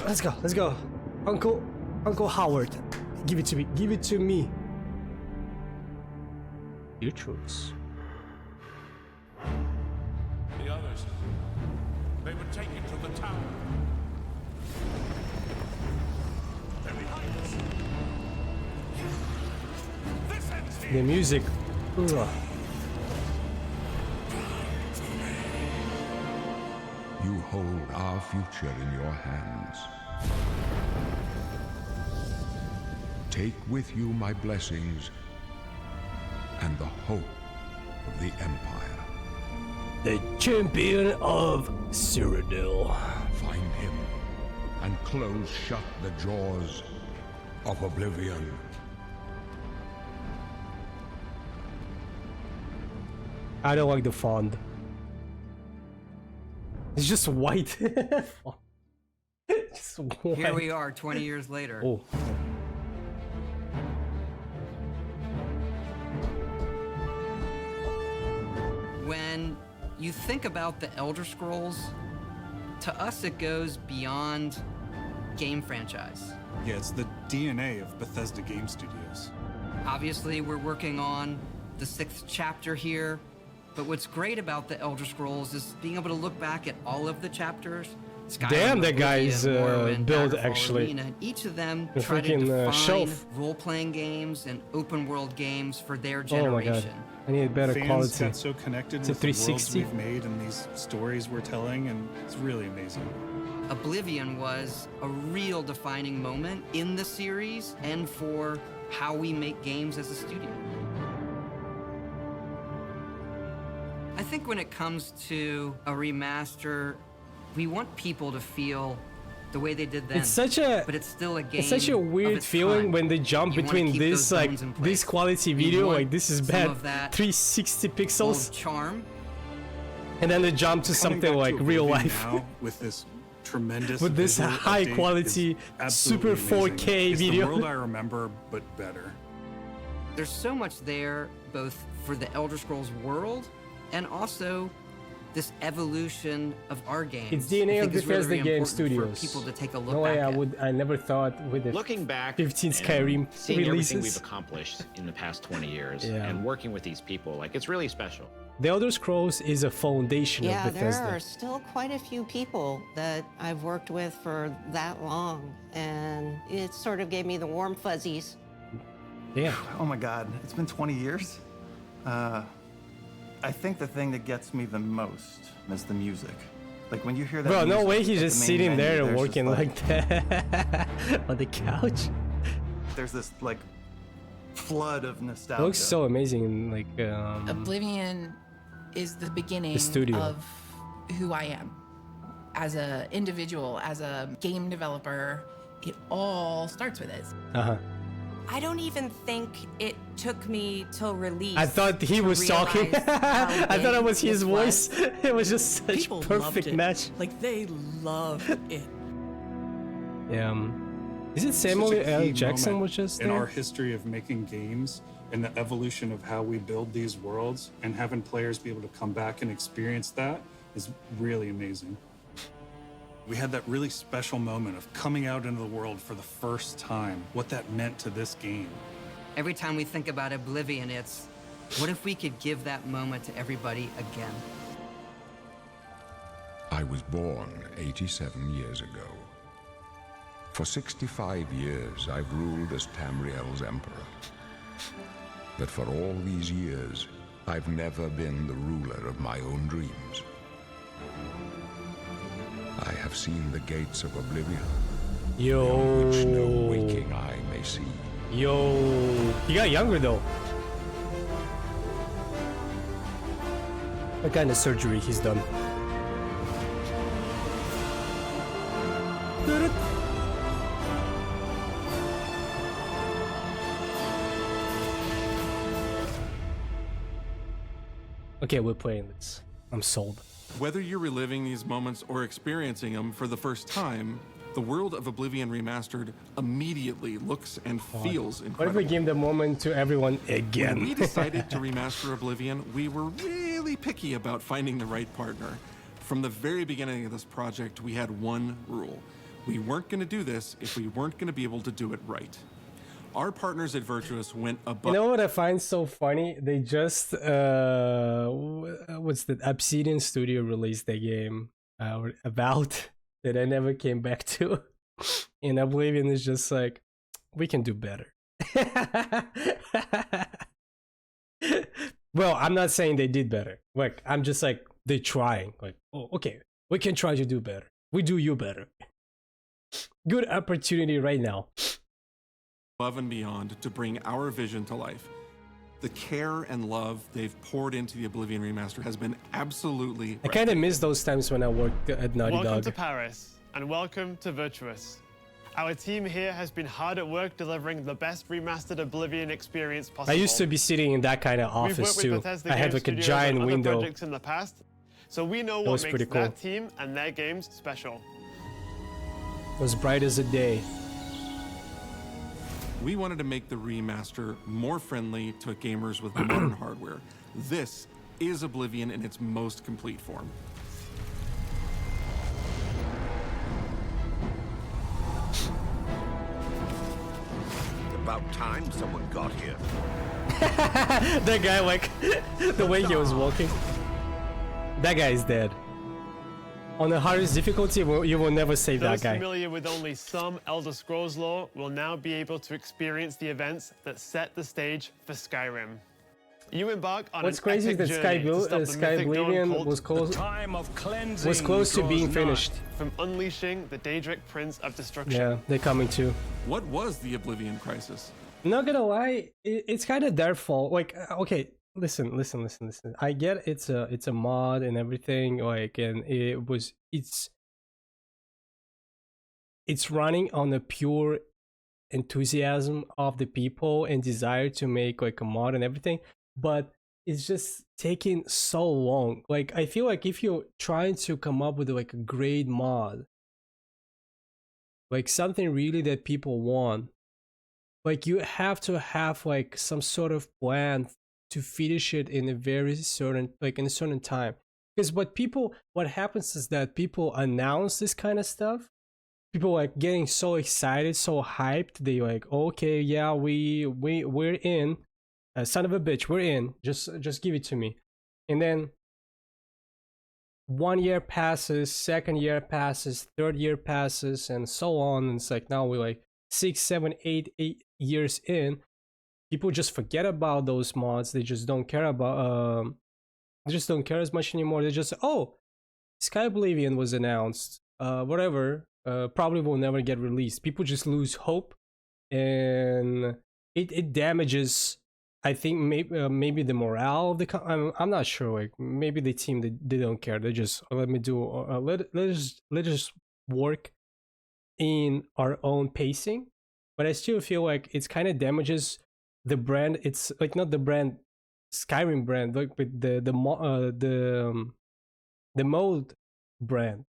Let's go. Let's go. Uncle Howard. Give it to me. Give it to me. Your choice. The others, they would take you to the tower. They're behind us. This ends here. The music. Ugh. You hold our future in your hands. Take with you my blessings and the hope of the Empire. The champion of Cyrodiil. Find him and close shut the jaws of Oblivion. I don't like the font. It's just white. Just white. Here we are 20 years later. Oh. When you think about the Elder Scrolls, to us it goes beyond game franchise. Yeah, it's the DNA of Bethesda Game Studios. Obviously, we're working on the 6th chapter here, but what's great about the Elder Scrolls is being able to look back at all of the chapters. Skyrim, Damn, that guy's Morrowind, build Daggerfall, actually. Arena, and each of them The try to freaking, define shelf. role-playing games and open-world games for their Oh my god. generation. I need better Fans quality. got so connected It's a with the worlds 360. we've made and these stories we're telling, and it's really amazing. Oblivion was a real defining moment in the series and for how we make games as a studio. I think when it comes to a remaster, we want people to feel the way they did then. It's such a but it's still a game. It's such a of weird its feeling time. when they jump You wanna between keep this those like bones in this place. quality We video want like this is some bad of that 360 pixels old charm. and then they jump to Coming something back to like real Oblivion life now, with this tremendous with this visual high update quality is absolutely super amazing. 4K It's video. the world I remember, but better. There's so much there, both for the Elder Scrolls world and also this evolution of our games. It's DNA I of think is really, Bethesda really Game important Studios. for people to take a look No back way at. I never thought with the Looking back, 15 and Skyrim seeing everything releases. we've accomplished in the past 20 years, Yeah. and working with these people, like it's really special. The Elder Scrolls is a foundation Yeah, of Bethesda. there are still quite a few people that I've worked with for that long, and it sort of gave me the warm fuzzies. Yeah. Oh my God, it's been 20 years? I think the thing that gets me the most is the music. Like when you hear that Bro, no music way at he's the just main sitting menu, there and there's working just, like that on the couch. There's this like flood of It nostalgia. looks so amazing. Like Oblivion is the beginning studio. of who I am as an individual, as a game developer. It all starts with this. uh-huh. I don't even think it took me till release. I thought he to was talking. realize how I thought it big was his this voice. It was just such People loved perfect it. match. Like they loved it. Yeah. Is it Such a Samuel L. key Jackson moment was just in there? our history of making games and the evolution of how we build these worlds, and having players be able to come back and experience that is really amazing. We had that really special moment of coming out into the world for the first time, what that meant to this game. Every time we think about Oblivion, it's what if we could give that moment to everybody again? I was born 87 years ago. For 65 years, I've ruled as Tamriel's emperor. But for all these years, I've never been the ruler of my own dreams. I have seen the gates of Oblivion, which no Yo. waking eye may see. Yo. He got younger though. What kind of surgery he's done? Okay, we're playing this. I'm sold. Whether you're reliving these moments or experiencing them for the first time, the world of Oblivion Remastered immediately looks and feels What if incredible. we give the moment to everyone When again? we decided to remaster Oblivion, we were really picky about finding the right partner. From the very beginning of this project, we had one rule. We weren't going to do this if we weren't going to be able to do it right. Our partners at Virtuous went above. You know what I find so funny? They just what's that? Obsidian Studio released a game about that I never came back to. And Oblivion is just like, we can do better. Well, I'm not saying they did better. Like, I'm just like, they're trying. Like, oh, okay, we can try to do better. We do you better. Good opportunity right now. Above and beyond to bring our vision to life. The care and love they've poured into the Oblivion Remaster has been absolutely. I kind of miss those times when I worked at Naughty Welcome Dog. to Paris, and welcome to Virtuous. Our team here has been hard at work delivering the best remastered Oblivion experience possible. I used to be sitting in that kind of We've office worked with too. Bethesda I had Game like a Studios giant on other window. projects in the past, so we know what was makes pretty cool. that team and their games special. It was bright as a day. We wanted to make the remaster more friendly to gamers with modern hardware. This is Oblivion in its most complete form. About time someone got here. That guy, like, the way he was walking. That guy is dead. On the hardest difficulty, you will never save Those that guy. familiar with only some Elder Scrolls lore will now be able to experience the events that set the stage for Skyrim. You embark on What's an crazy is epic that journey to stop the Sky mythic Dawn Oblivion cult was close to being finished. from unleashing the Daedric Prince of Destruction. Yeah, they're coming too. What was the Oblivion crisis? Not gonna lie, it's kind of their fault. Like, okay, listen. I get it's a mod and everything. Like, and it's running on a pure enthusiasm of the people and desire to make like a mod and everything, but it's just taking so long. Like, I feel like if you're trying to come up with like a great mod, like something really that people want, like you have to have like some sort of plan to finish it in a very certain, like in a certain time. Because what happens is that people announce this kind of stuff, people like getting so excited, so hyped, they like, okay, yeah, we're in, son of a bitch, we're in, just give it to me. And then 1 year passes, second year passes, third year passes, and so on, and it's like now we're like 6, 7, 8 years in. People just forget about those mods. They just don't care about they just don't care as much anymore. They just, oh, Sky Oblivion was announced, whatever, probably will never get released. People just lose hope, and it damages, I think, maybe the morale of the I'm not sure. Like, maybe the team, they don't care. They just, let me do, let's just work in our own pacing. But I still feel like it's kind of damages the brand. It's like not the brand, Skyrim brand, like with the mode brand.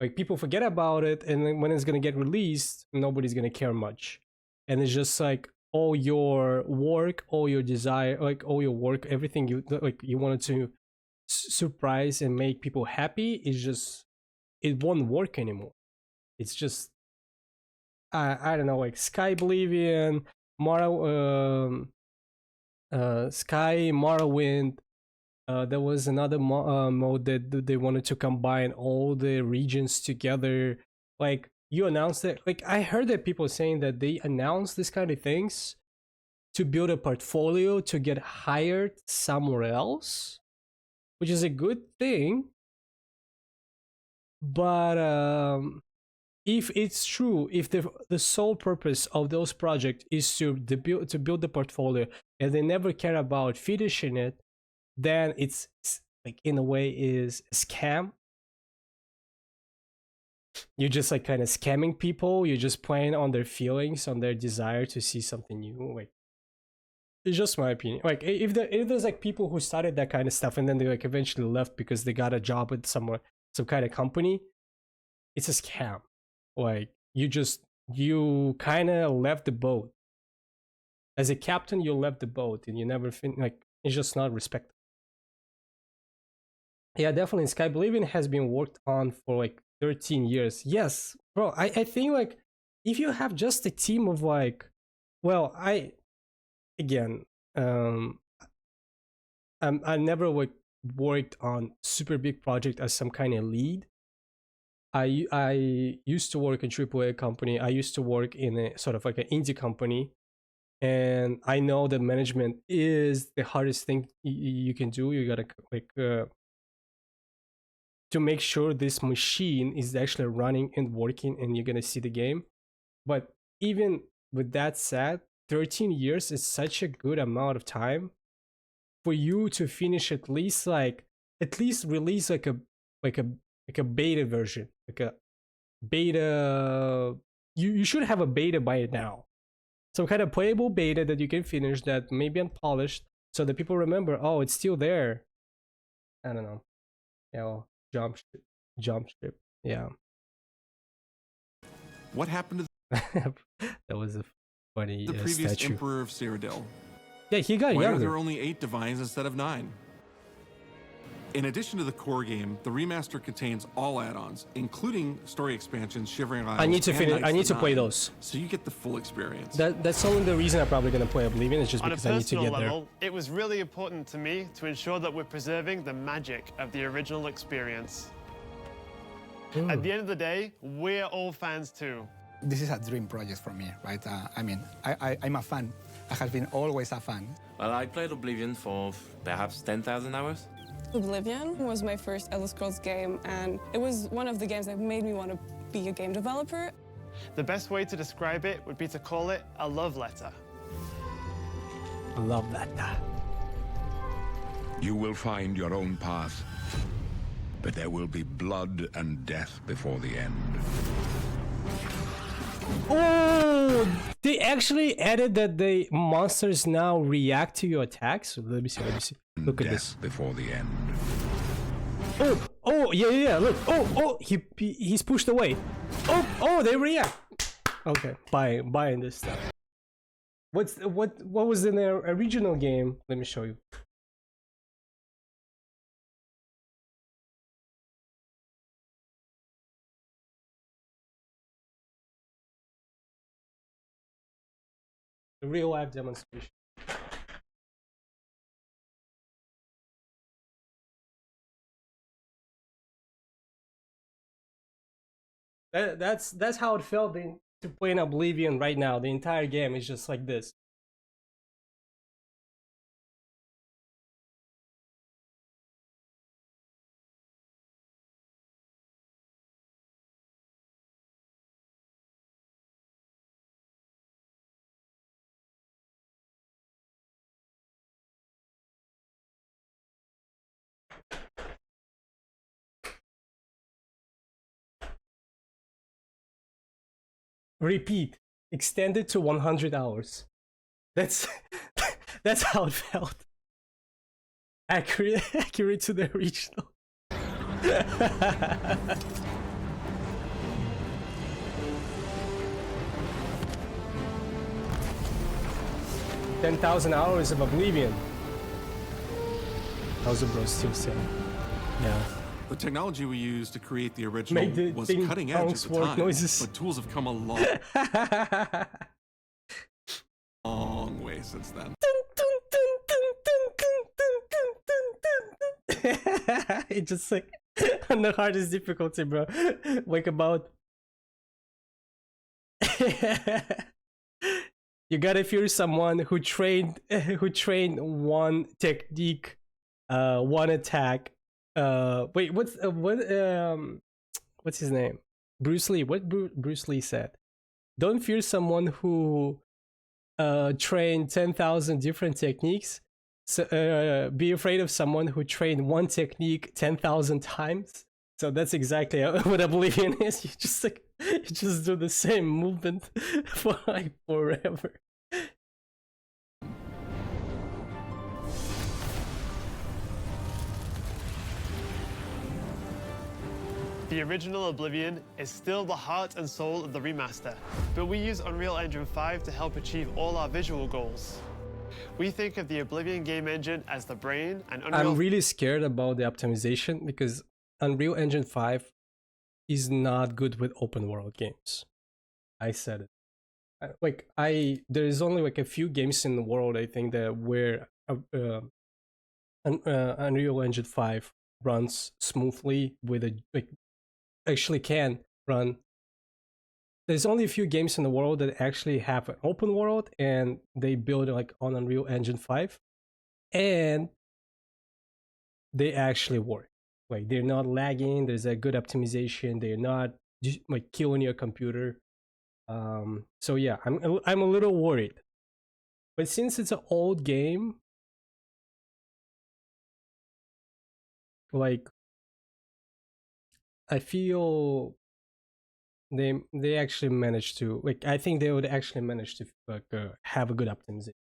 Like, people forget about it, and then when it's gonna get released, nobody's gonna care much. And it's just like all your work, all your desire, like all your work, everything you wanted to surprise and make people happy, is just, it won't work anymore. It's just, I don't know, like Sky Oblivion, Sky Morrowind. There was another mode that they wanted to combine all the regions together. Like, you announced it. Like, I heard that people saying that they announced this kind of things to build a portfolio to get hired somewhere else, which is a good thing. But if it's true, if the sole purpose of those projects is to build the portfolio, and they never care about finishing it, then it's like, in a way, is a scam. You're just like kind of scamming people. You're just playing on their feelings, on their desire to see something new. Like, it's just my opinion. Like, if there's like people who started that kind of stuff and then they like eventually left because they got a job with some kind of company, it's a scam. Like, you kind of left the boat. As a captain, you left the boat and you never like, it's just not respected. Yeah, definitely. Sky Oblivion has been worked on for like 13 years. Yes, Bro, I think like if you have just a team of like, well, again, I never like worked on super big project as some kind of lead. I used to work in AAA company. I used to work in a sort of like an indie company, and I know that management is the hardest thing you can do. You gotta like to make sure this machine is actually running and working, and you're gonna see the game. But even with that said, 13 years is such a good amount of time for you to finish at least release like a beta version, like a beta. You should have a beta by now, some kind of playable beta that you can finish that may be unpolished, so that people remember, oh, it's still there. I don't know. Yeah, well, jump ship. Yeah. What happened That was a funny to the previous statue. Emperor of Cyrodiil? Yeah, he got Why are younger. there only 8 divines instead of 9? In addition to the core game, the remaster contains all add-ons, including story expansions, Shivering Isles, I need to and finish. Knights I need of to play Nine, those. so you get the full experience. That's only the reason I'm probably gonna play Oblivion. Is just On a because I need to personal get there. level, it was really important to me to ensure that we're preserving the magic of the original experience. At the end of the day, we're all fans too. This is a dream project for me, right? I'm a fan. I have been always a fan. Well, I played Oblivion for perhaps 10,000 hours. Oblivion was my first Elder Scrolls game, and it was one of the games that made me want to be a game developer. The best way to describe it would be to call it a love letter. Love letter. You will find your own path, but there will be blood and death before the end. Oh, they actually added that the monsters now react to your attacks. Let me see. Look at this. Before the end. Oh, yeah. Look. Oh, he's pushed away. Oh, they react. Okay, buying this stuff. What was in their original game? Let me show you. A real life demonstration. That's how it felt to play in Oblivion right now. The entire game is just like this. Repeat. Extended to 100 hours. That's how it felt. Accurate to the original. 10,000 hours of Oblivion. How's the bro still saying? Yeah. The technology we used to create the original was ding cutting edge at the time, noises. but tools have come a long way since then. It's just like on the hardest difficulty, bro. Like about you gotta fear someone who trained one technique, one attack. Wait, what's his name? Bruce Lee. What Bruce Lee said? Don't fear someone who trained 10,000 different techniques. So, be afraid of someone who trained one technique 10,000 times. So that's exactly what Oblivion is. You just do the same movement for like forever. The original Oblivion is still the heart and soul of the remaster, but we use Unreal Engine 5 to help achieve all our visual goals. We think of the Oblivion game engine as the brain, and Unreal... I'm really scared about the optimization because Unreal Engine 5 is not good with open world games. I said it. There is only like a few games in the world, I think, that where Unreal Engine 5 runs smoothly with a actually can run. There's only a few games in the world that actually have an open world and they build like on Unreal Engine 5 and they actually work. Like they're not lagging, there's a good optimization, they're not just like killing your computer. So yeah, I'm a little worried. But since it's an old game, like I feel they actually managed to, like, I think they would actually manage to have a good optimization.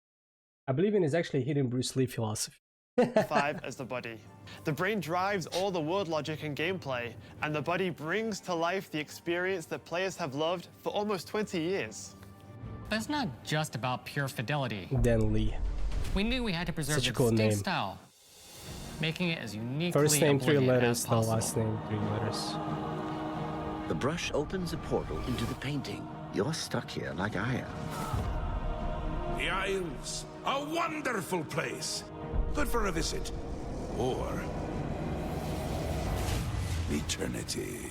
Oblivion is actually hidden Bruce Lee philosophy. 5 as the body. The brain drives all the word logic and gameplay, and the body brings to life the experience that players have loved for almost 20 years. But it's not just about pure fidelity. Dan Lee. We knew we had to preserve Such a its cool distinct name. style, making it as uniquely First name 3 Oblivion letters, as the possible. last name 3 letters. The brush opens a portal into the painting. You're stuck here like I am. The Isles, a wonderful place. Good for a visit. Or eternity.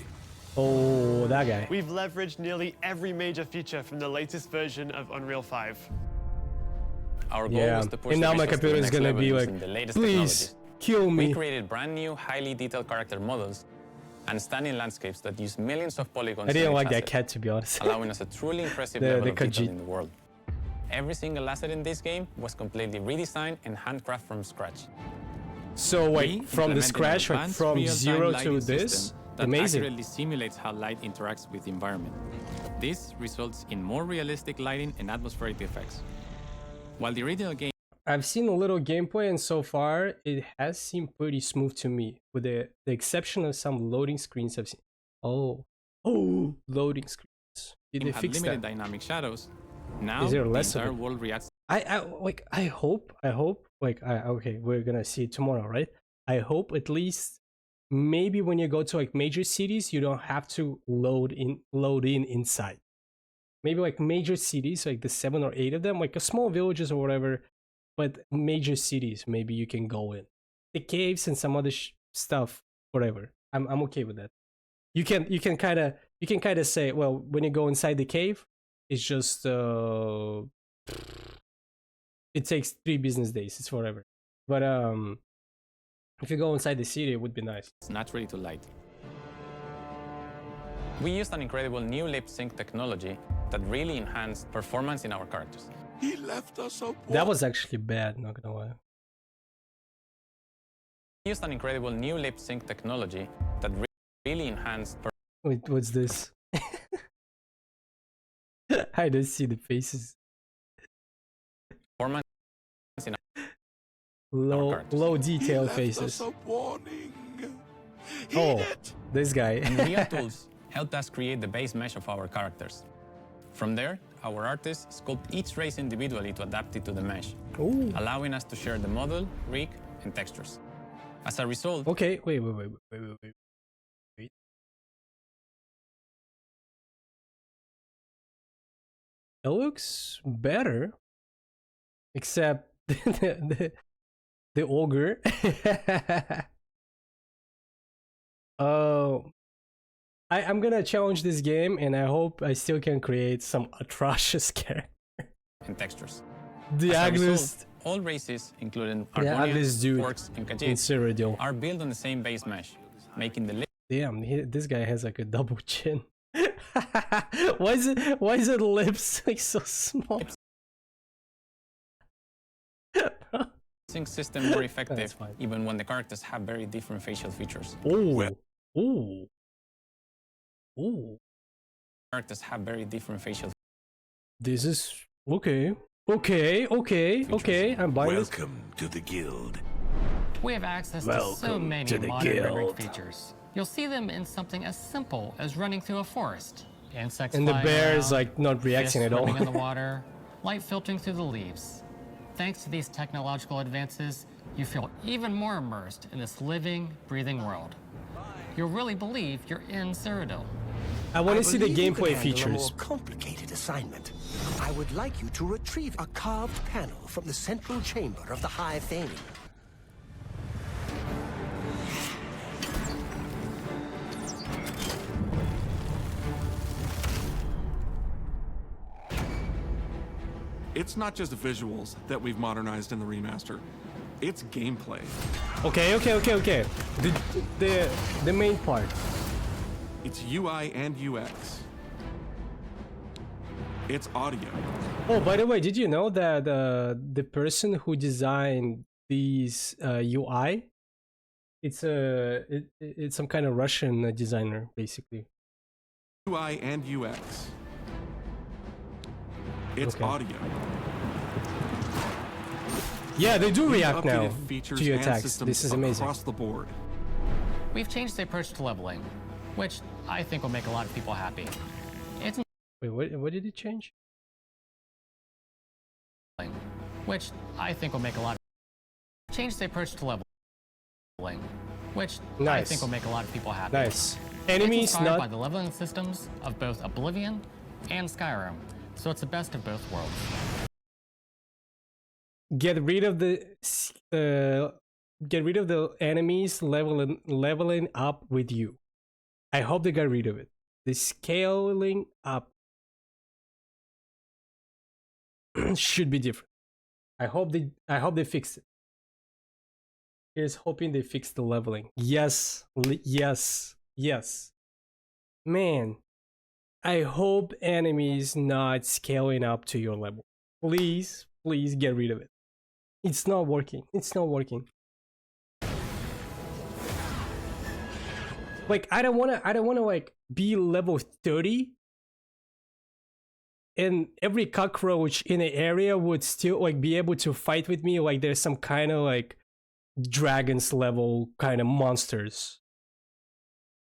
Oh, that guy. We've leveraged nearly every major feature from the latest version of Unreal 5. Our goal was to push and the now my visuals to computer the is next gonna level be like, using the latest please technology. kill me. We created brand new, highly detailed character models and stunning landscapes that use millions of polygons. I didn't in each like that asset, cat, to be honest. allowing us a truly impressive level of detail in the world. Every single asset in this game was completely redesigned and handcrafted from scratch. So wait, from the scratch, like advanced from real-time 0 to lighting this? system that Amazing. accurately simulates how light interacts with the environment. This results in more realistic lighting and atmospheric effects. While the original game I've seen a little gameplay, and so far it has seemed pretty smooth to me, with the exception of some loading screens I've seen. Oh, loading screens. Did they had fix limited that? dynamic shadows, now Is there the less of entire it? world reacts. I hope, okay, we're gonna see it tomorrow, right? I hope at least maybe when you go to like major cities, you don't have to load in inside. Maybe like major cities, like the 7 or 8 of them, like a small villages or whatever, but major cities, maybe you can go in. The caves and some other stuff, whatever. I'm okay with that. You can kind of say, well, when you go inside the cave, it's just it takes 3 business days. It's whatever. But if you go inside the city, it would be nice. It's naturally to light. We used an incredible new lip sync technology that really enhanced performance in our characters. He left us a That was actually bad, not gonna lie. We used an incredible new lip sync technology that really enhanced Wait, what's this? I don't see the faces. performance in Low detail faces. Oh, this guy. And real tools helped us create the base mesh of our characters. From there, our artists sculpt each race individually to adapt it to the mesh, allowing us to share the model, rig, and textures. As a result... Okay, wait. It looks better, except the ogre. I'm gonna challenge this game, and I hope I still can create some atrocious character. And textures. The As a ugliest. result, all races, including The ugliest Argonians, dude Orcs, and in Khajiits, Cyrodiil. are built on the same base mesh, making the Damn, this guy has like a double chin. Why is it lips like so small? sync system more effective, even when the characters have very different facial features. Ooh. Characters have very different facial. This is okay. I'm buying this. Welcome to the guild. We have access to so many modern rendering features. You'll see them in something as simple as running through a forest. Insects And the flying bear around, is like not reacting fish at all. swimming in the water, light filtering through the leaves. Thanks to these technological advances, you feel even more immersed in this living, breathing world. you'll really believe you're in Cyrodiil. I want to see the believe you could gameplay handle a features. more complicated assignment. I would like you to retrieve a carved panel from the central chamber of the High Thane. It's not just visuals that we've modernized in the remaster. It's gameplay. Okay. The main part. It's UI and UX. It's audio. Oh, by the way, did you know that the person who designed these UI, it's some kind of Russian designer, basically. UI and UX. It's audio. Yeah, they do We've react now updated features to your and text. systems This is amazing. across the board. We've changed the approach to leveling, which I think will make a lot of people happy. It's Wait, what did it change? which I think will make a lot of change the approach to leveling, which I Nice. think will make a lot of people happy. Nice. It's Enemies inspired not by the leveling systems of both Oblivion and Skyrim, so it's the best of both worlds. get rid of the enemies leveling up with you. I hope they got rid of it. The scaling up should be different. I hope they fix it. Here's hoping they fix the leveling. Yes. Man, I hope enemies not scaling up to your level. Please get rid of it. It's not working. Like I don't wanna like be level 30 and every cockroach in the area would still like be able to fight with me like there's some kind of like dragons level kind of monsters.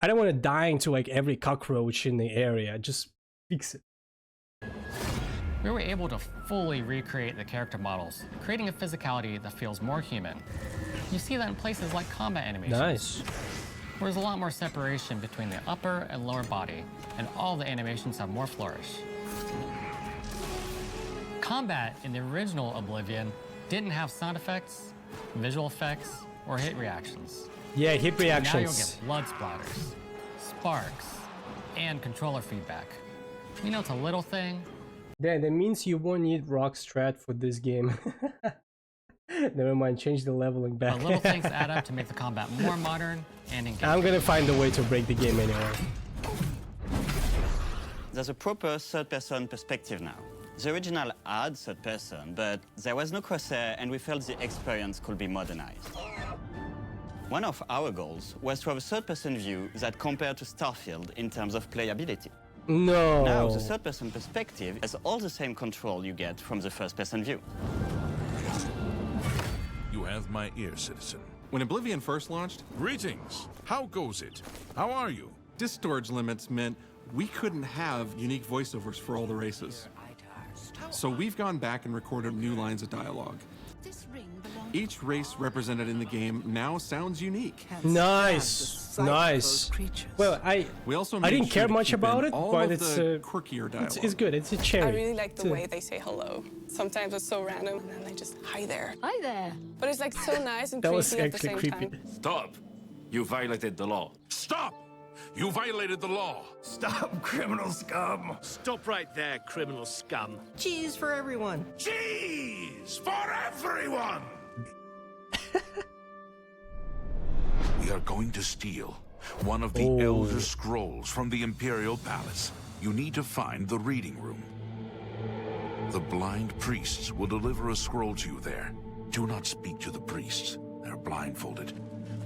I don't want to die into like every cockroach in the area. Just fix it. We were able to fully recreate the character models, creating a physicality that feels more human. You see that in places like combat animations. Nice. Where there's a lot more separation between the upper and lower body, and all the animations have more flourish. Combat in the original Oblivion didn't have sound effects, visual effects, or hit reactions. Yeah, hit reactions. Now you'll get blood splatters, sparks, and controller feedback. You know, it's a little thing. Yeah, that means you won't need rock strat for this game. Never mind, change the leveling back. But little things add up to make the combat more modern and engaging. I'm gonna find a way to break the game anyway. There's a proper third-person perspective now. The original had third-person, but there was no crosshair, and we felt the experience could be modernized. One of our goals was to have a third-person view that compared to Starfield in terms of playability. No. Now, the third-person perspective has all the same control you get from the first-person view. You have my ear, citizen. When Oblivion first launched, Greetings. How goes it? How are you? disk storage limits meant we couldn't have unique voiceovers for all the races. So we've gone back and recorded new lines of dialogue. Each race represented in the game now sounds unique. Nice. Well, I didn't care much about it, but it's quirkier dialogue. It's good. It's a cherry. I really like the way they say hello. Sometimes it's so random, and then they just hi there. Hi there. But it's like so nice and creepy at the same time. Stop! You violated the law. Stop! You violated the law. Stop, criminal scum. Stop right there, criminal scum. Cheese for everyone. Cheese for everyone! We are going to steal one of the Elder Scrolls from the Imperial Palace. You need to find the reading room. The blind priests will deliver a scroll to you there. Do not speak to the priests. They're blindfolded.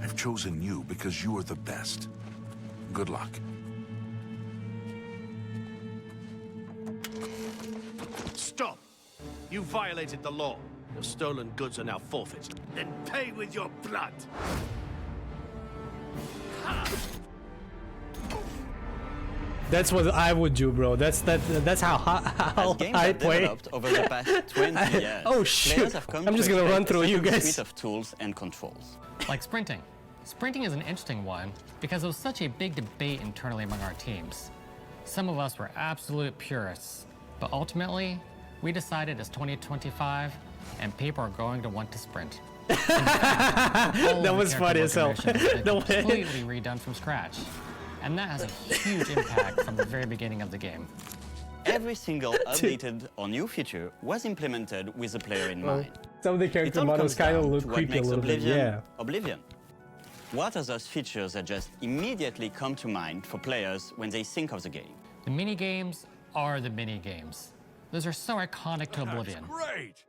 I've chosen you because you are the best. Good luck. Stop! You violated the law. Your stolen goods are now forfeit. Then pay with your blood. That's what I would do, bro. That's how I play. Developed over the past 20 years. Oh Players shit! have come I'm to just gonna run expect through a you certain guys. suite of tools and controls. Like sprinting, Sprinting is an interesting one because it was such a big debate internally among our teams. Some of us were absolute purists, but ultimately, we decided it's 2025 and people are going to want to sprint. That was funny as hell. No way. Completely redone from scratch. And that has a huge impact from the very beginning of the game. Every single updated or new feature was implemented with the player in mind. Some of the character models kind of look creepy a little bit, yeah. Oblivion. What are those features that just immediately come to mind for players when they think of the game? The mini-games are the mini-games. Those are so iconic to Oblivion. Great!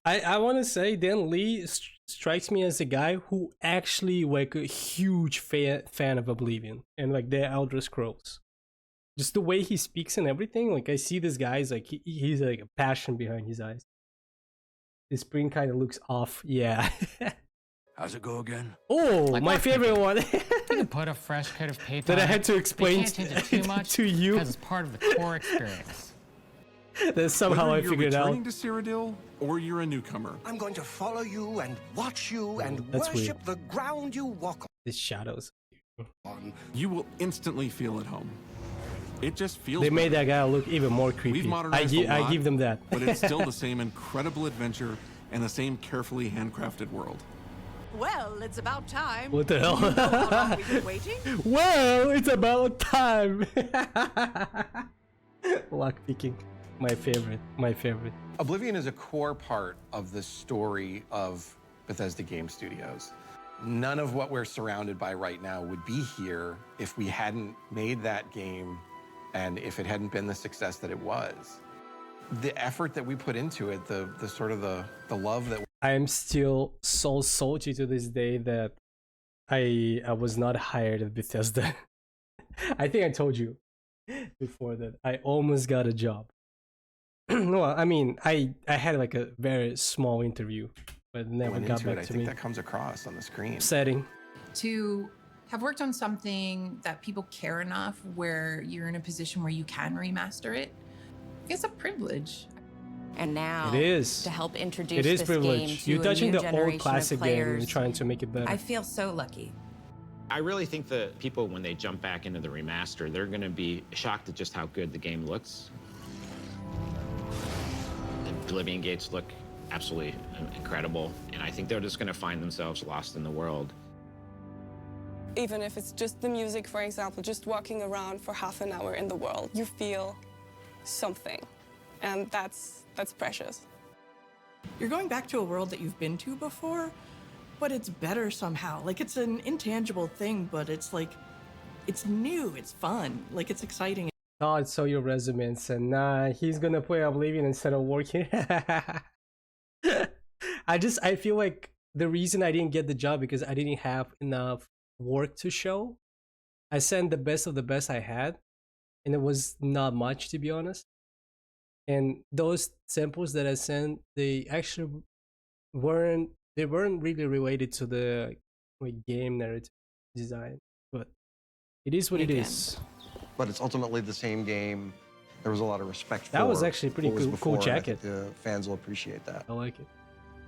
I want to say Dan Lee strikes me as a guy who actually like a huge fan of Oblivion and like the Elder Scrolls. Just the way he speaks and everything, like I see this guy's like he's like a passion behind his eyes. His brain kind of looks off, yeah. How's it go again? Oh, like my favorite one. You can put a fresh coat of paint that on I had to explain it too much to you because it's part of the core experience. That somehow I figured out. Whether you're returning to Cyrodiil or you're a newcomer. I'm going to follow you and watch you and That's worship weird. the ground you walk The shadows. on. You will instantly feel at home. It just feels They made better. that guy look even more creepy. We've modernized a lot, I give them that. but it's still the same incredible adventure and the same carefully handcrafted world. Well, it's about time. What the hell? You know how long we've been waiting? Well, it's about time. Lockpicking. My favorite. Oblivion is a core part of the story of Bethesda Game Studios. None of what we're surrounded by right now would be here if we hadn't made that game and if it hadn't been the success that it was. The effort that we put into it, the love that I am still so salty to this day that I was not hired at Bethesda. I think I told you before that I almost got a job. Well, I mean, I had like a very small interview, but it never got back to me. I think that comes across on the screen. Upsetting. To have worked on something that people care enough where you're in a position where you can remaster it, it's a privilege. And now, It is. to help introduce It is this privilege. game to You're touching a new the generation old classic of game players, and trying to make it better. I feel so lucky. I really think that people, when they jump back into the remaster, they're going to be shocked at just how good the game looks. The Oblivion gates look absolutely incredible, and I think they're just going to find themselves lost in the world. Even if it's just the music, for example, just walking around for half an hour in the world, you feel something, and that's precious. You're going back to a world that you've been to before, but it's better somehow. Like, it's an intangible thing, but it's like, it's new, it's fun, like, it's exciting. Todd saw your resume and said, nah, he's gonna play Oblivion instead of working. I feel like the reason I didn't get the job because I didn't have enough work to show. I sent the best of the best I had, and it was not much, to be honest. And those samples that I sent, they actually weren't really related to the game narrative design, but it is what it is. But it's ultimately the same game. There was a lot of respect for That was actually a pretty what was cool before, and I jacket. think the fans will appreciate that. I like it.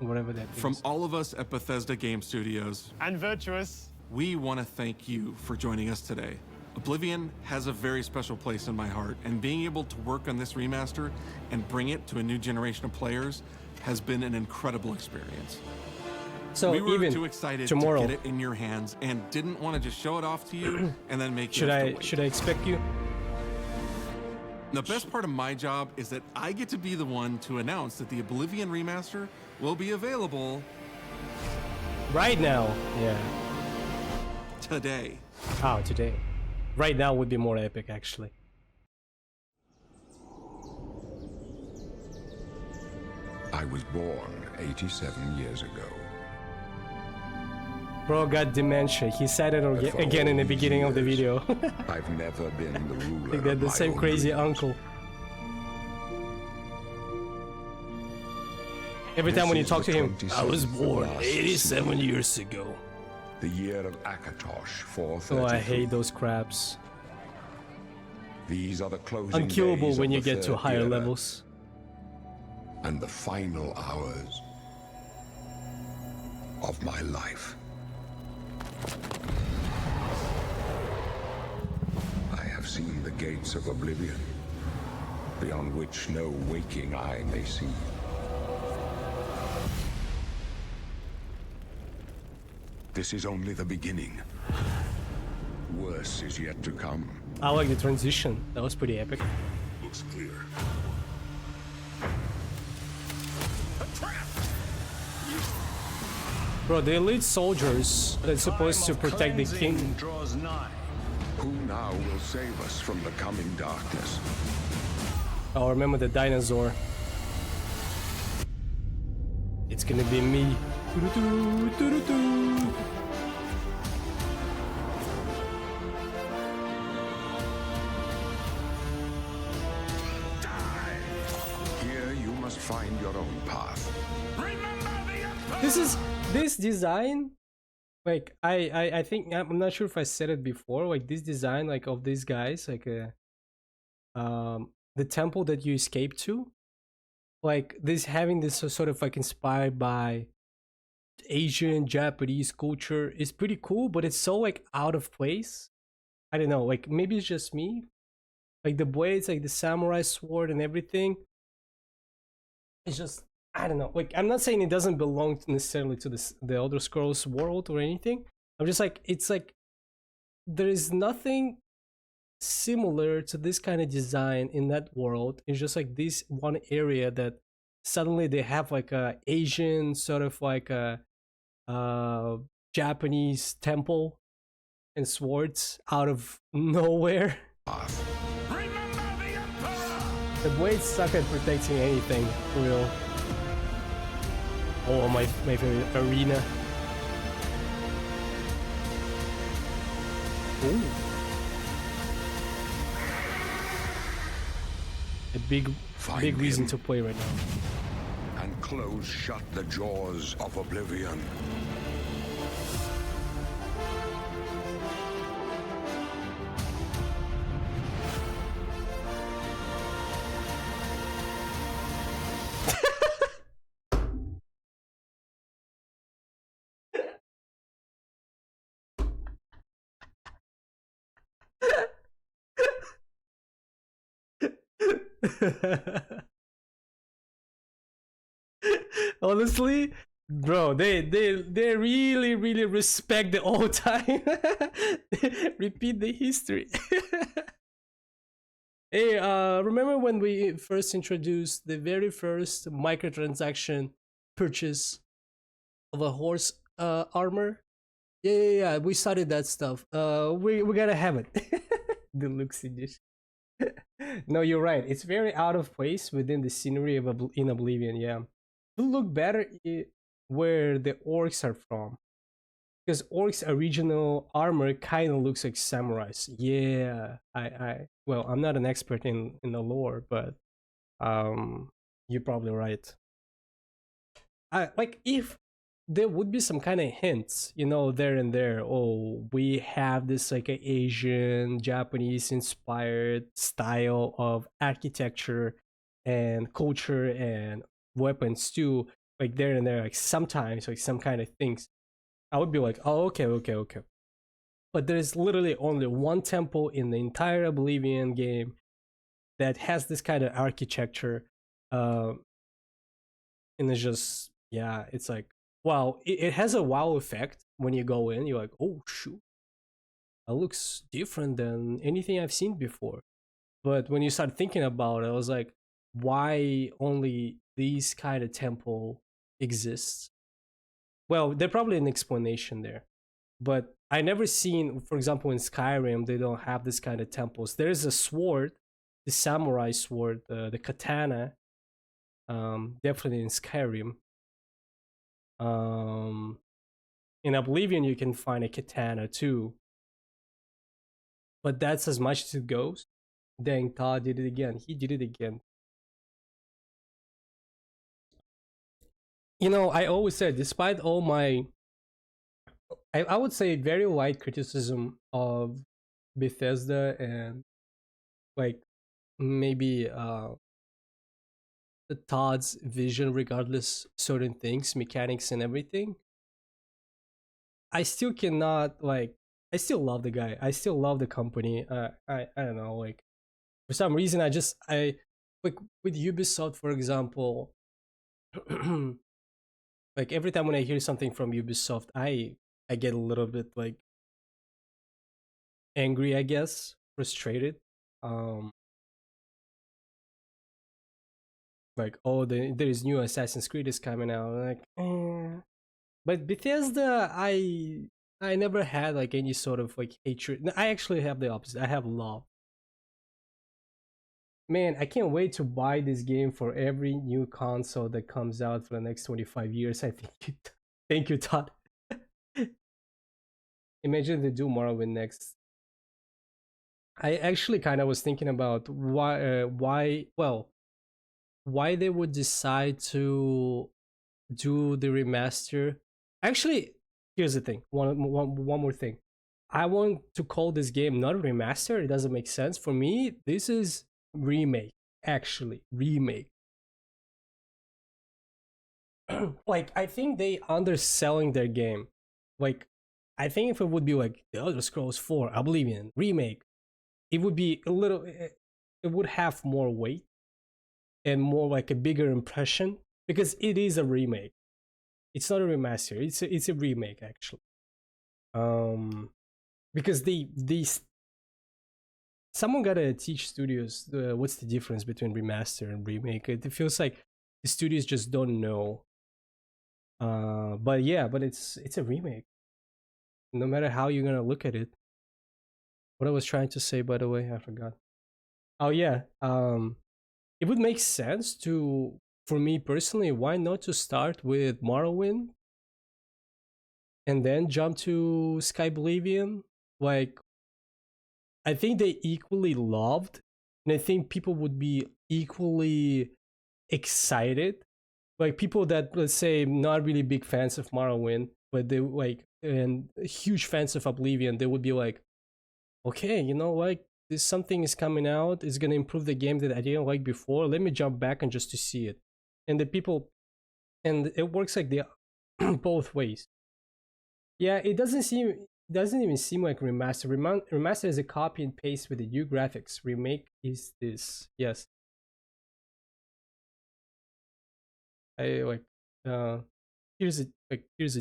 Whatever that From is. all of us at Bethesda Game Studios and Virtuous, we want to thank you for joining us today. Oblivion has a very special place in my heart, and being able to work on this remaster and bring it to a new generation of players has been an incredible experience. So we were even too excited tomorrow, to get it in your hands and didn't want to just show it off to you and then make you should have to I wait. should I expect you? The best part of my job is that I get to be the one to announce that the Oblivion Remaster will be available Right now, yeah. today. Oh, today. Right now would be more epic, actually. I was born 87 years ago. Bro got dementia. He said it again in the beginning of the video. I've never been the ruler. Like that, the of my same own crazy dreams. uncle. Every This time when you is talk the to him, I was 27th born last 87 season. years ago. The year of Akatosh, 432. Oh, I hate those crabs. These are the closing Unkillable days when of you the get to third higher era, levels. and the final hours of my life. seen the gates of Oblivion, beyond which no waking eye may see. This is only the beginning. Worse is yet to come. I like the transition. That was pretty epic. Looks clear. Bro, the elite soldiers that's supposed to protect the king. Draws nigh. Who now will save us from the coming darkness? Oh, remember the dinosaur. It's gonna be me. Here you must find your own path. This design, like I think I'm not sure if I said it before, like this design like of these guys, like the temple that you escape to, like this having this sort of like inspired by Asian Japanese culture is pretty cool, but it's so like out of place. I don't know, like maybe it's just me, like the blades, like the samurai sword and everything. It's just, I don't know, like I'm not saying it doesn't belong necessarily to the Elder Scrolls world or anything. I'm just like, it's like there is nothing similar to this kind of design in that world. It's just like this one area that suddenly they have like a Asian sort of like a Japanese temple and swords out of nowhere. The blades suck at protecting anything, for real. Oh, my favorite arena. Ooh. A big reason to play right now. And close shut the jaws of Oblivion. Honestly, bro, they really respect the old time. Repeat the history. Hey, remember when we first introduced the very first microtransaction purchase of a horse armor? Yeah, we started that stuff. We gotta have it. Deluxe edition. No, you're right. It's very out of place within the scenery of in Oblivion. Yeah, it will look better where the orcs are from, because orcs' original armor kind of looks like samurais. Yeah, well, I'm not an expert in the lore, but you're probably right. Like if there would be some kind of hints, you know, there and there. Oh, we have this like a Asian, Japanese inspired style of architecture and culture and weapons too. Like there and there, like sometimes, like some kind of things. I would be like, oh, okay. But there's literally only one temple in the entire Oblivion game that has this kind of architecture. And it's just, yeah, it's like, wow, it has a wow effect when you go in. You're like, oh shoot, that looks different than anything I've seen before. But when you start thinking about it, I was like, why only these kind of temple exists? Well, there's probably an explanation there, but I never seen, for example, in Skyrim, they don't have this kind of temples. There's a sword, the samurai sword, the katana, definitely in Skyrim. In Oblivion, you can find a katana too, but that's as much as it goes. Dang, Todd did it again. He did it again. You know, I always said, despite all my, I would say very light criticism of Bethesda and like maybe the Todd's vision, regardless certain things, mechanics and everything, I still cannot like I still love the guy. I still love the company. I don't know, like for some reason I like with Ubisoft, for example. Like every time when I hear something from Ubisoft, I get a little bit like angry, I guess, frustrated. Like, oh, there is new Assassin's Creed is coming out. Like, but Bethesda, I never had like any sort of like hatred. No, I actually have the opposite. I have love. Man, I can't wait to buy this game for every new console that comes out for the next 25 years. I think you, thank you, Todd. Imagine they do Morrowind next. I actually kind of was thinking about why they would decide to do the remaster. Actually, here's the thing. One more thing. I want to call this game not a remaster. It doesn't make sense for me. This is remake. Actually, remake. Like I think they underselling their game. Like I think if it would be like The Elder Scrolls 4 Oblivion remake, it would be a little. It would have more weight and more like a bigger impression because it is a remake. It's not a remaster. It's a remake actually. Because these someone gotta teach studios what's the difference between remaster and remake. It feels like the studios just don't know. But yeah, but it's a remake. No matter how you're gonna look at it. What I was trying to say, by the way, I forgot. Oh yeah, it would make sense to, for me personally, why not to start with Morrowind and then jump to Sky Oblivion? Like, I think they equally loved, and I think people would be equally excited. Like people that, let's say, not really big fans of Morrowind, but they like and huge fans of Oblivion, they would be like, okay, you know, like this something is coming out, it's gonna improve the game that I didn't like before. Let me jump back and just to see it. And the people, and it works like the both ways. Yeah, it doesn't even seem like remaster. Remaster is a copy and paste with the new graphics. Remake is this. Yes. I like here's a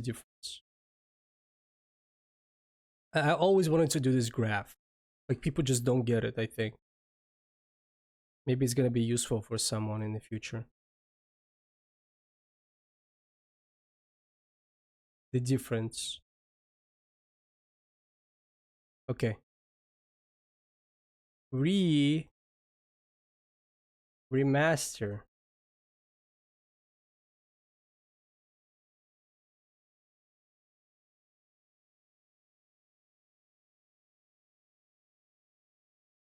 difference. I always wanted to do this graph. Like people just don't get it, I think. Maybe it's gonna be useful for someone in the future. The difference. Okay. Remaster.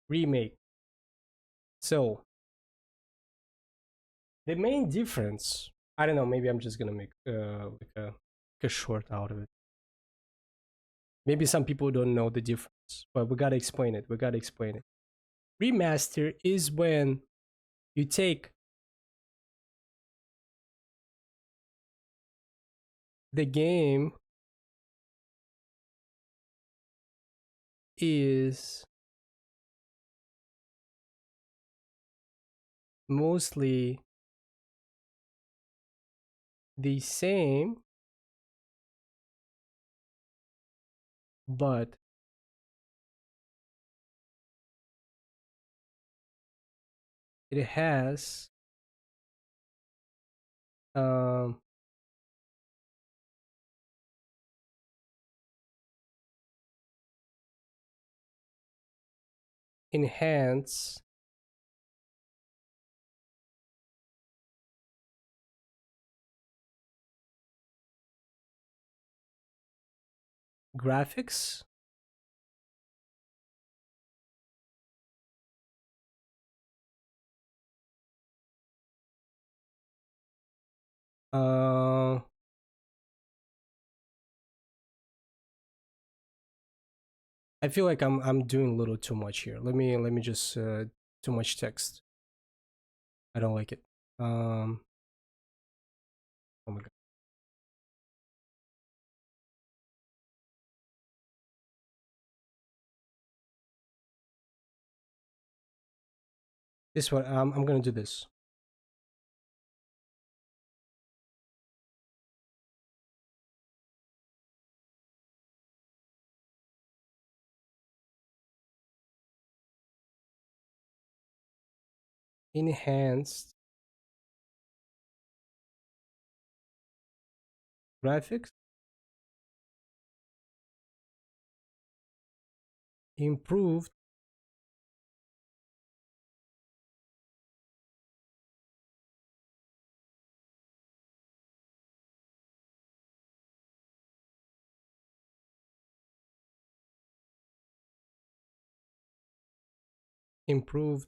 Remake. So the main difference, I don't know, maybe I'm just gonna make like a short out of it. Maybe some people don't know the difference, but we gotta explain it. We gotta explain it. Remaster is when you take the game is mostly the same, but it has enhance graphics I feel like I'm doing a little too much here. Let me just too much text. I don't like it. Oh my god. This one, I'm gonna do this. Enhanced graphics, improved improved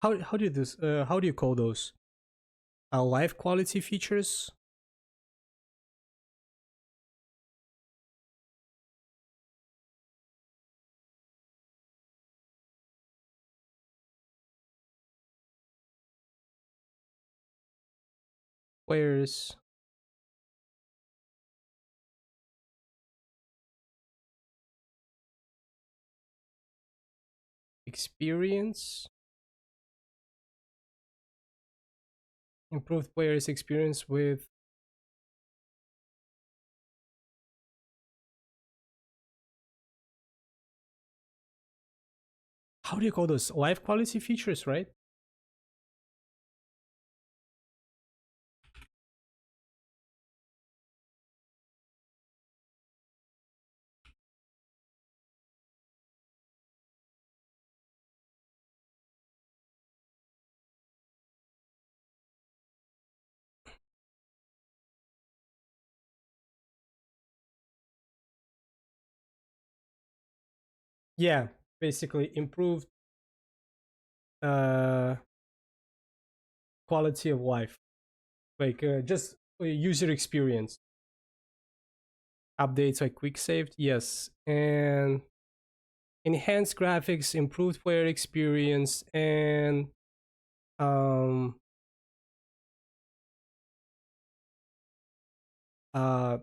how do you this how do you call those life quality features? Players experience, improved players experience with how do you call those life quality features, right? Yeah, basically improved uh quality of life, like just user experience. Updates like quick saved, yes, and enhanced graphics, improved player experience, and um uh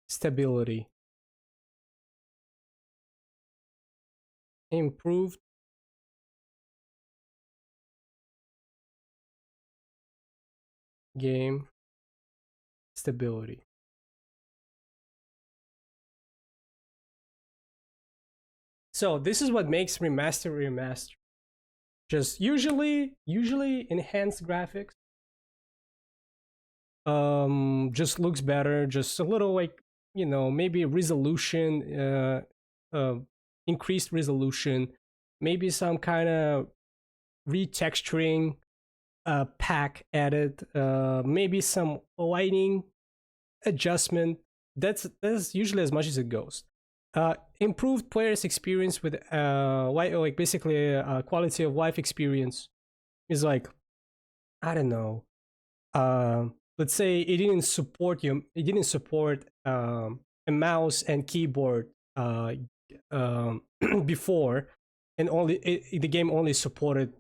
stability, improved game stability. So this is what makes remaster. Just usually enhanced graphics just looks better, just a little like, you know, maybe resolution, increased resolution, maybe some kind of retexturing pack added, maybe some lighting adjustment. That's usually as much as it goes. Improved players experience with like basically quality of life experience is like, I don't know, let's say it didn't support a mouse and keyboard um, before, and the game only supported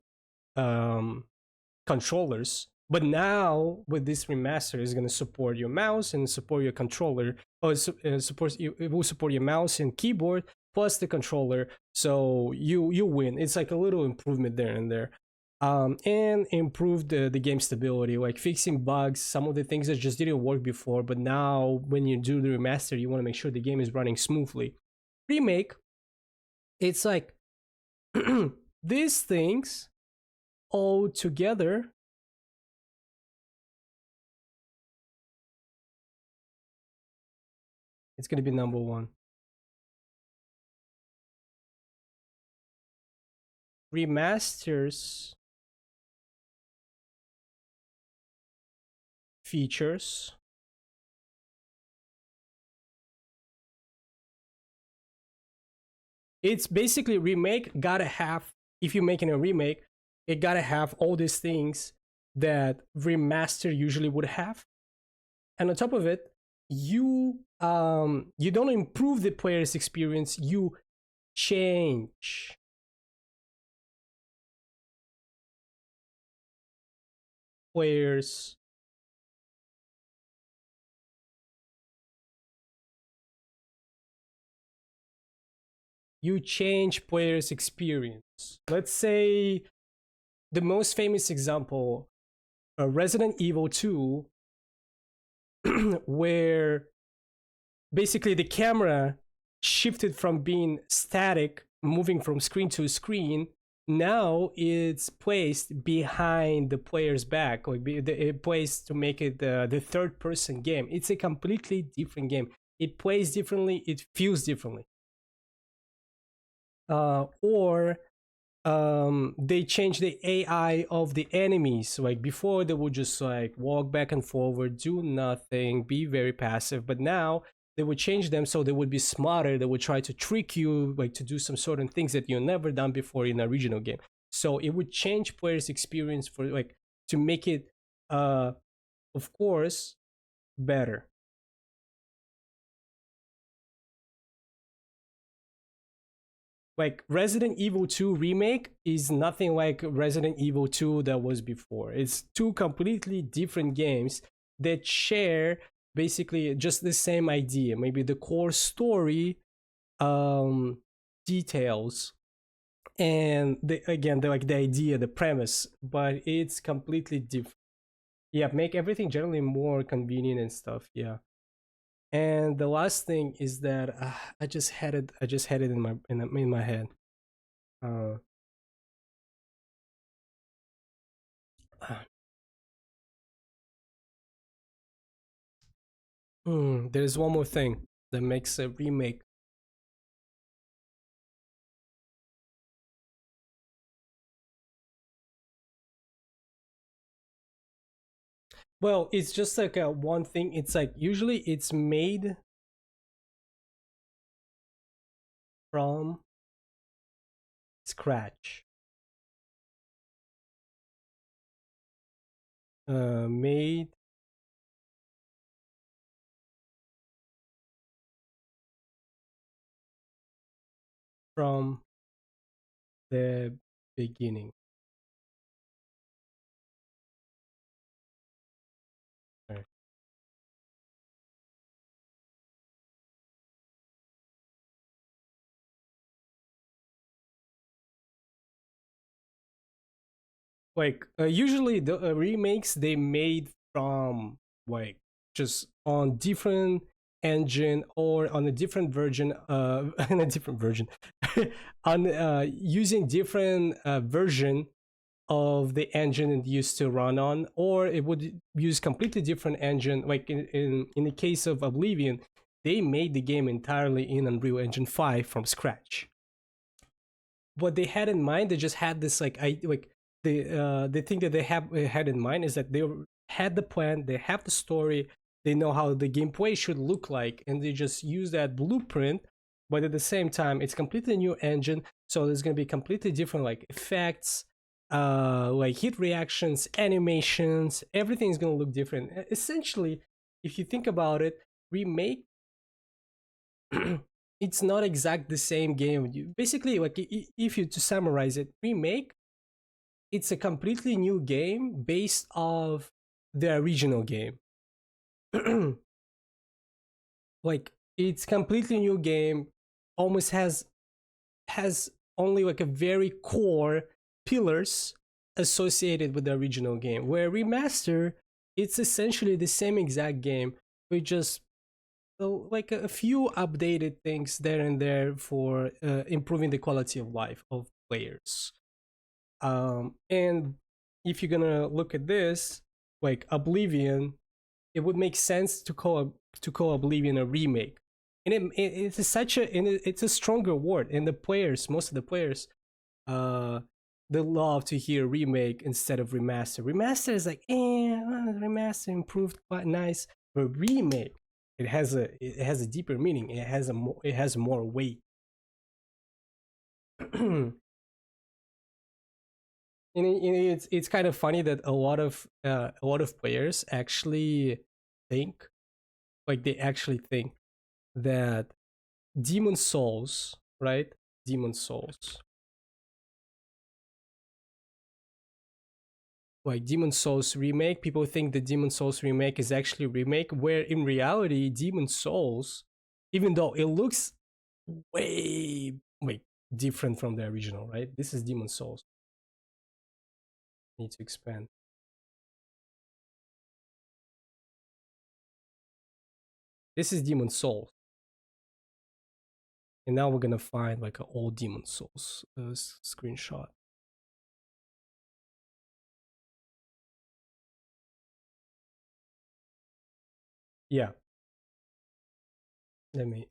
um, controllers. But now with this remaster, it's going to support your mouse and support your controller. Oh, it will support your mouse and keyboard plus the controller. So you win. It's like a little improvement there and there. And improve the game stability, like fixing bugs, some of the things that just didn't work before, but now when you do the remaster, you want to make sure the game is running smoothly. Remake, it's like these things all together it's going to be number one. Remasters features it's basically remake gotta have, if you're making a remake, it gotta have all these things that remaster usually would have. And on top of it, you don't improve the player's experience, you change players you change players' experience. Let's say the most famous example, Resident Evil 2, where basically the camera shifted from being static, moving from screen to screen. Now it's placed behind the player's back, or placed to make it the third person game. It's a completely different game. It plays differently, it feels differently. Or they change the AI of the enemies. Like before, they would just like walk back and forward, do nothing, be very passive. But now they would change them so they would be smarter. They would try to trick you, like to do some certain things that you've never done before in a original game. So it would change players' experience for like to make it, of course, better. Like Resident Evil 2 remake is nothing like Resident Evil 2 that was before. It's two completely different games that share basically just the same idea. Maybe the core story details and the idea, the premise, but it's completely different. Yeah, make everything generally more convenient and stuff. Yeah. And the last thing is that I just had it in my head. There's one more thing that makes a remake. Well, it's just like one thing. It's like usually it's made from scratch. Made from the beginning. Okay. Like usually the remakes they made from like just on different engine or on a different version on a different version on using different version of the engine it used to run on, or it would use completely different engine. Like in the case of Oblivion, they made the game entirely in Unreal Engine 5 from scratch. What they had in mind, they just had this the thing that they had in mind is that they had the plan, they have the story, they know how the gameplay should look like, and they just use that blueprint. But at the same time, it's completely new engine, so there's gonna be completely different like effects, like hit reactions, animations. Everything's gonna look different. Essentially, if you think about it, remake. It's not exact the same game. Basically, like if you to summarize it, remake, it's a completely new game based off the original game. Like it's completely new game, almost has only like a very core pillars associated with the original game. Where remaster, it's essentially the same exact game with just like a few updated things there and there for improving the quality of life of players. And if you're gonna look at this, like Oblivion, it would make sense to call Oblivion a remake. And it's a stronger word. And the players, most of the players, they love to hear remake instead of remaster. Remaster is like, remaster improved, quite nice. But remake, it has a deeper meaning. It has more weight. And it's kind of funny that a lot of players actually think, like they actually think that Demon Souls, right? Demon Souls. Like Demon Souls remake, people think the Demon Souls remake is actually a remake, where in reality, Demon Souls, even though it looks way different from the original, right? This is Demon Souls. Need to expand. This is Demon Souls. And now we're gonna find like an old Demon Souls screenshot. Yeah. Let me.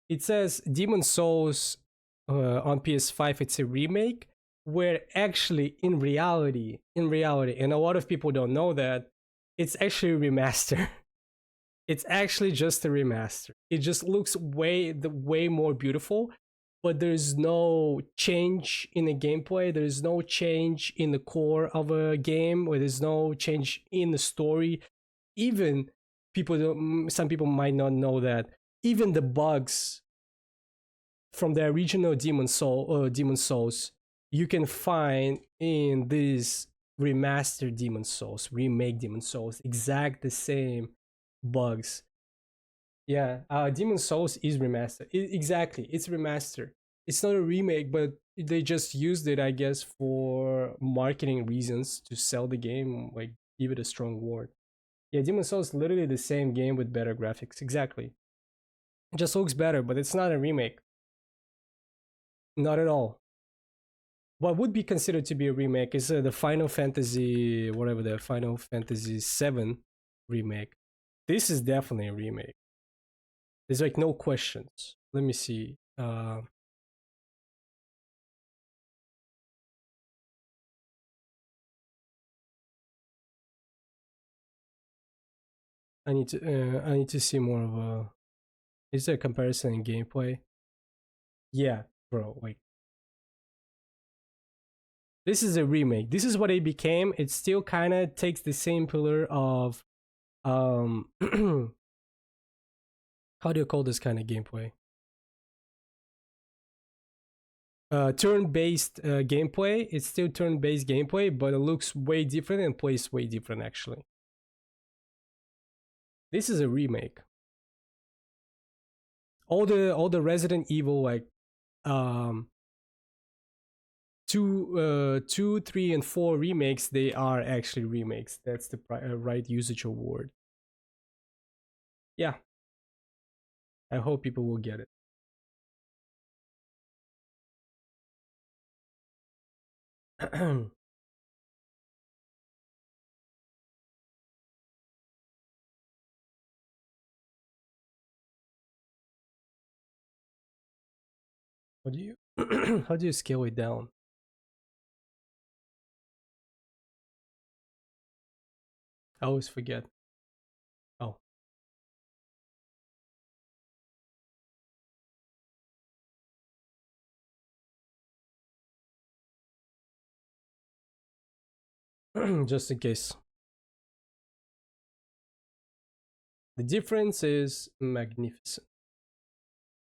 It says Demon Souls on PS5. It's a remake, where actually in reality, and a lot of people don't know that, it's actually a remaster. It's actually just a remaster. It just looks way more beautiful, but there's no change in the gameplay. There's no change in the core of a game, or there's no change in the story. Even some people might not know that even the bugs from the original Demon Souls you can find in this remastered Demon Souls, remake Demon Souls, exact the same bugs. Yeah, Demon Souls is remastered. Exactly, it's remastered. It's not a remake, but they just used it, I guess, for marketing reasons to sell the game, like give it a strong word. Yeah, Demon Souls is literally the same game with better graphics. Exactly. It just looks better, but it's not a remake. Not at all. What would be considered to be a remake is the Final Fantasy, whatever, the Final Fantasy VII remake. This is definitely a remake. There's like no questions. Let me see. I need to see more of a. Is there a comparison in gameplay? Yeah, bro. Like, this is a remake. This is what it became. It still kind of takes the same pillar of, how do you call this kind of gameplay? Turn-based gameplay. It's still turn-based gameplay, but it looks way different and plays way different actually. This is a remake. All the Resident Evil, like 2, 3, and 4 remakes, they are actually remakes. That's the right usage of word. Yeah. I hope people will get it. How do you how do you scale it down? I always forget. Oh. Just in case. The difference is magnificent.